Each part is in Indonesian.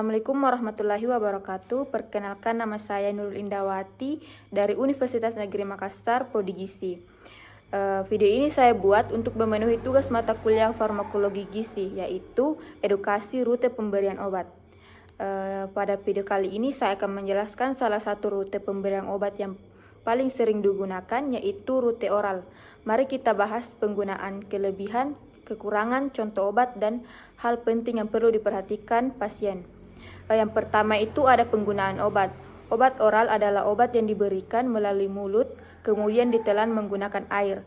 Assalamualaikum warahmatullahi wabarakatuh. Perkenalkan, nama saya Nurul Indawati dari Universitas Negeri Makassar, Prodi Gizi. Video ini saya buat untuk memenuhi tugas mata kuliah farmakologi gizi, yaitu edukasi rute pemberian obat. Pada video kali ini saya akan menjelaskan salah satu rute pemberian obat yang paling sering digunakan, yaitu rute oral. Mari kita bahas penggunaan, kelebihan, kekurangan, contoh obat, dan hal penting yang perlu diperhatikan pasien. Yang pertama itu ada penggunaan obat. Obat oral adalah obat yang diberikan melalui mulut, kemudian ditelan menggunakan air.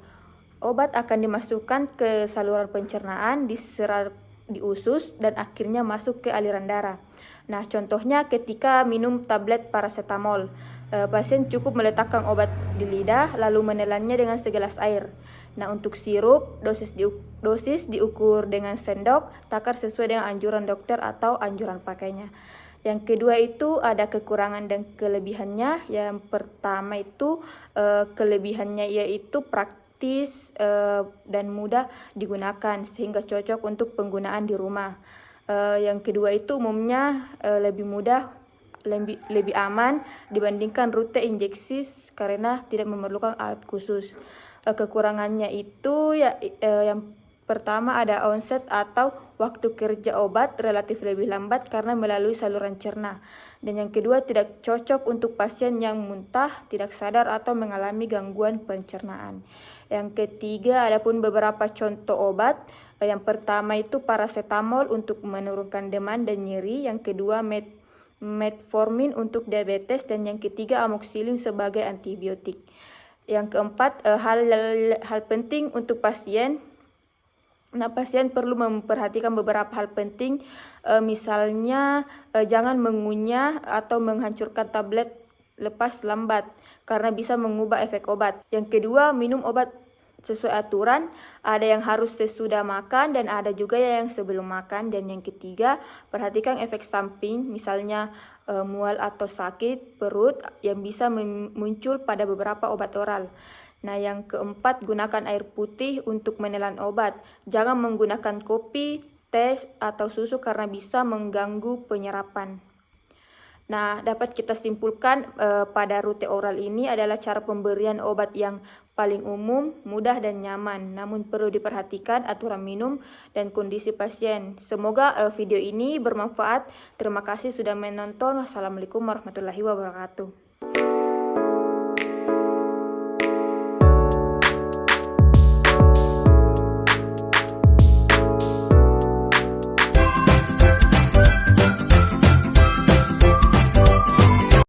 Obat akan dimasukkan ke saluran pencernaan, diserap di usus, dan akhirnya masuk ke aliran darah. Nah, contohnya ketika minum tablet paracetamol, pasien cukup meletakkan obat di lidah lalu menelannya dengan segelas air. Nah, untuk sirup, dosis diukur dengan sendok, takar sesuai dengan anjuran dokter atau anjuran pakainya. Yang kedua itu ada kekurangan dan kelebihannya. Yang pertama itu kelebihannya yaitu praktis dan mudah digunakan sehingga cocok untuk penggunaan di rumah. Yang kedua itu umumnya lebih mudah, lebih aman dibandingkan rute injeksi karena tidak memerlukan alat khusus. Kekurangannya itu yang pertama ada onset atau waktu kerja obat relatif lebih lambat karena melalui saluran cerna. Dan yang kedua tidak cocok untuk pasien yang muntah, tidak sadar atau mengalami gangguan pencernaan. Yang ketiga ada pun beberapa contoh obat. Yang pertama itu paracetamol untuk menurunkan demam dan nyeri. Yang kedua metformin untuk diabetes, dan yang ketiga amoxicillin sebagai antibiotik. Yang keempat, hal penting untuk pasien. Nah, pasien perlu memperhatikan beberapa hal penting, misalnya jangan mengunyah atau menghancurkan tablet lepas lambat karena bisa mengubah efek obat. Yang kedua, minum obat sesuai aturan, ada yang harus sesudah makan dan ada juga yang sebelum makan. Dan yang ketiga, perhatikan efek samping, misalnya mual atau sakit perut yang bisa muncul pada beberapa obat oral. Nah, yang keempat, gunakan air putih untuk menelan obat. Jangan menggunakan kopi, teh, atau susu karena bisa mengganggu penyerapan. Nah, dapat kita simpulkan pada rute oral ini adalah cara pemberian obat yang paling umum, mudah dan nyaman. Namun perlu diperhatikan aturan minum dan kondisi pasien. Semoga video ini bermanfaat. Terima kasih sudah menonton. Wassalamualaikum warahmatullahi wabarakatuh.